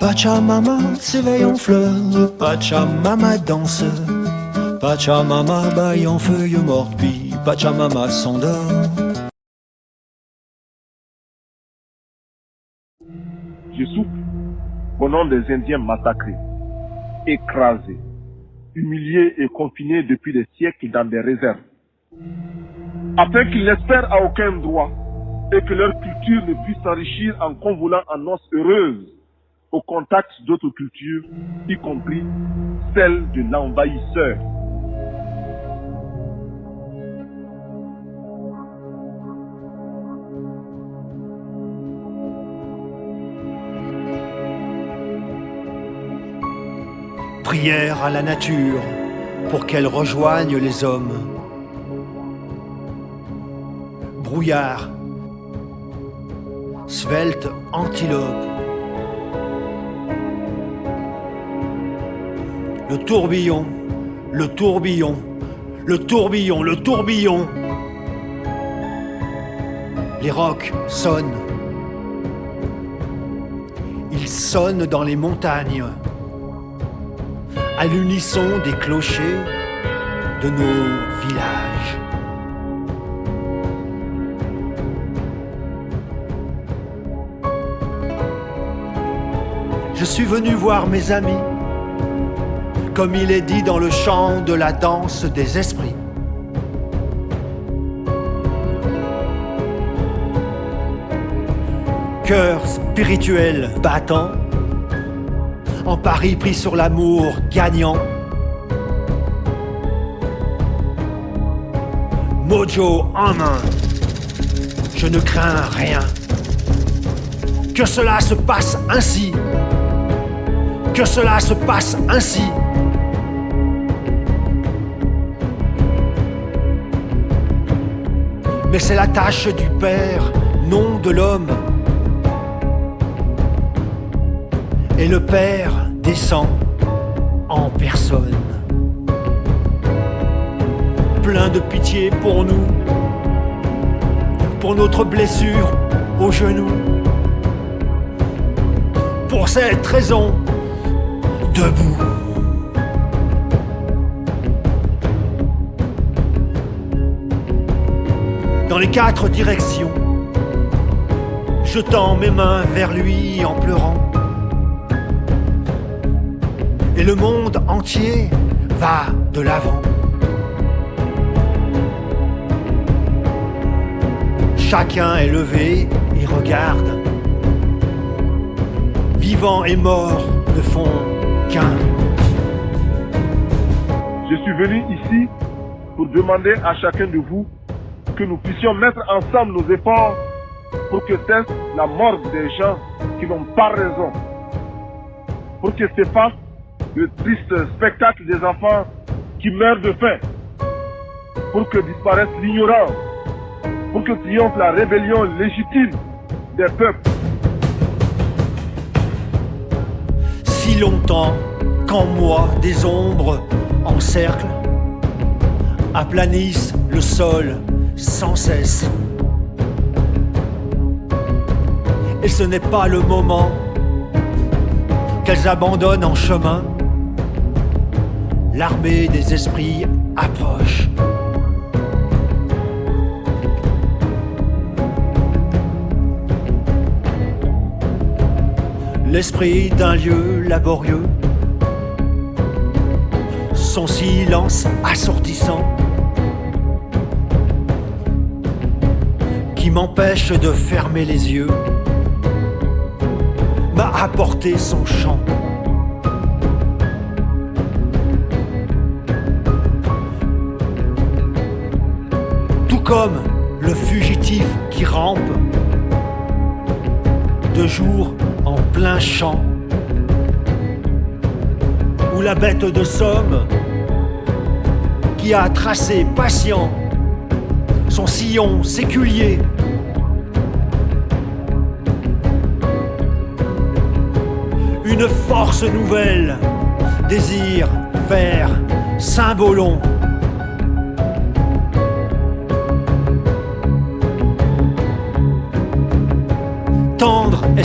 Pachamama s'éveille en fleurs, Pachamama danse, Pachamama baille en feuilles mortes, puis Pachamama s'endort. Je souffle au nom des Indiens massacrés, écrasés, humiliés et confinés depuis des siècles dans des réserves, afin qu'ils n'espèrent à aucun droit et que leur culture ne puisse s'enrichir en convolant en noces heureuses au contact d'autres cultures, y compris celle de l'envahisseur. Prière à la nature pour qu'elle rejoigne les hommes. Brouillard, svelte antilope. Le tourbillon, le tourbillon, le tourbillon, le tourbillon. Les rocs sonnent. Ils sonnent dans les montagnes, à l'unisson des clochers de nos villages. Je suis venu voir mes amis, comme il est dit dans le chant de la danse des esprits. Cœur spirituel battant, en pari pris sur l'amour gagnant. Mojo en main, je ne crains rien. Que cela se passe ainsi. Que cela se passe ainsi. Mais c'est la tâche du Père, non de l'homme. Et le Père descend en personne, plein de pitié pour nous, pour notre blessure au genou. Pour cette raison, debout. Dans les quatre directions, je tends mes mains vers lui en pleurant. Et le monde entier va de l'avant. Chacun est levé et regarde. Vivants et morts ne font qu'un. Je suis venu ici pour demander à chacun de vous que nous puissions mettre ensemble nos efforts pour que cesse la mort des gens qui n'ont pas raison. Pour que s'efface le triste spectacle des enfants qui meurent de faim. Pour que disparaisse l'ignorance. Pour que triomphe la rébellion légitime des peuples. Si longtemps qu'en moi des ombres encerclent, aplanissent le sol sans cesse. Et ce n'est pas le moment qu'elles abandonnent en chemin. L'armée des esprits approche. L'esprit d'un lieu laborieux, son silence assortissant, qui m'empêche de fermer les yeux, m'a apporté son chant. Tout comme le fugitif qui rampe de jour en plein champ, ou la bête de somme qui a tracé patient son sillon séculier. Une force nouvelle désire faire cymbolon.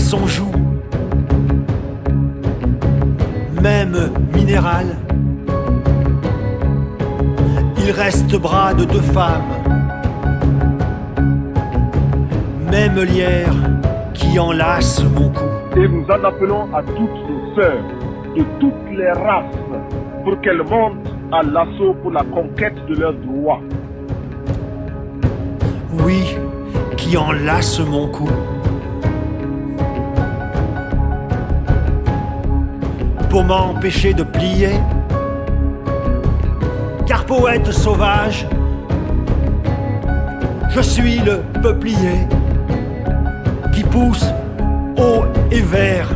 son joug. Même minéral, il reste bras de deux femmes. Même lierre qui enlace mon cou. Et nous en appelons à toutes nos sœurs de toutes les races pour qu'elles montent à l'assaut pour la conquête de leurs droits. Oui, qui enlace mon cou. Pour m'empêcher de plier, car poète sauvage, je suis le peuplier qui pousse haut et vert.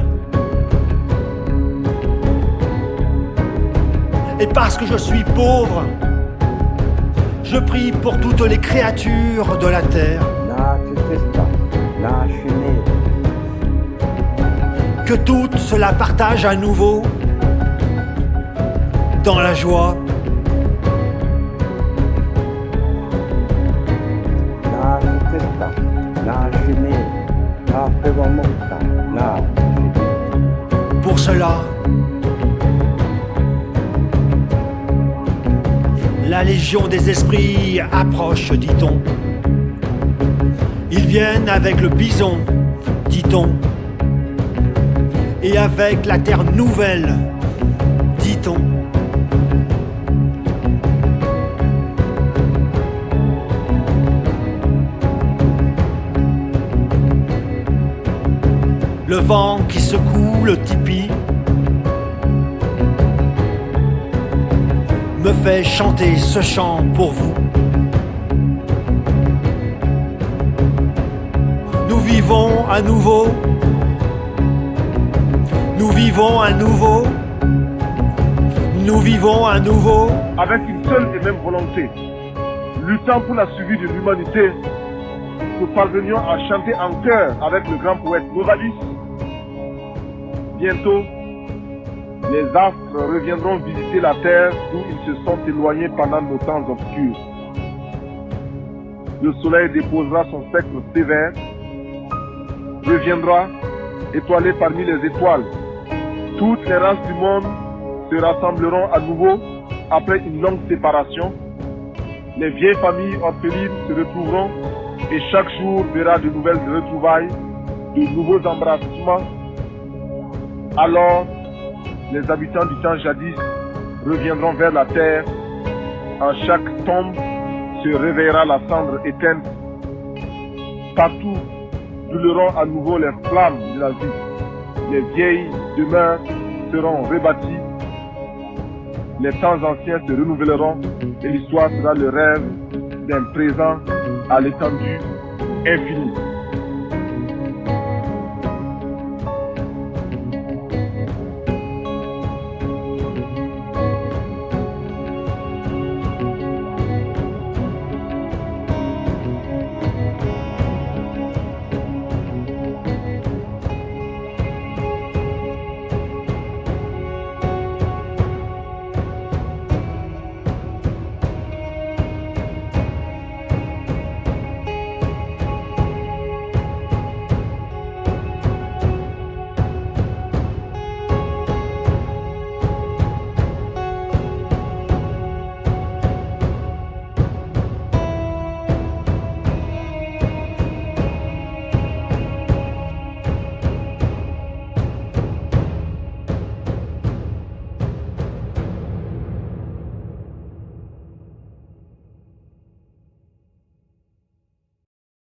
Et parce que je suis pauvre, je prie pour toutes les créatures de la terre. Que toutes cela partagent à nouveau dans la joie. Pour cela, la légion des esprits approche, dit-on. Ils viennent avec le bison, dit-on. Et avec la terre nouvelle, dit-on. Le vent qui secoue le tipi me fait chanter ce chant pour vous. Nous vivons à nouveau. Nous vivons à nouveau. Nous vivons à nouveau. Avec une seule et même volonté, luttant pour la survie de l'humanité, nous parvenions à chanter en chœur avec le grand poète Novalis. Bientôt, les astres reviendront visiter la terre d'où ils se sont éloignés pendant nos temps obscurs. Le soleil déposera son spectre sévère, reviendra étoilé parmi les étoiles. Toutes les races du monde se rassembleront à nouveau après une longue séparation. Les vieilles familles orphelines se retrouveront et chaque jour verra de nouvelles retrouvailles, de nouveaux embrassements. Alors, les habitants du temps jadis reviendront vers la terre. En chaque tombe se réveillera la cendre éteinte. Partout brûleront à nouveau les flammes de la vie. Les vieilles demeures seront rebâties. Les temps anciens se renouvelleront et l'histoire sera le rêve d'un présent à l'étendue infinie.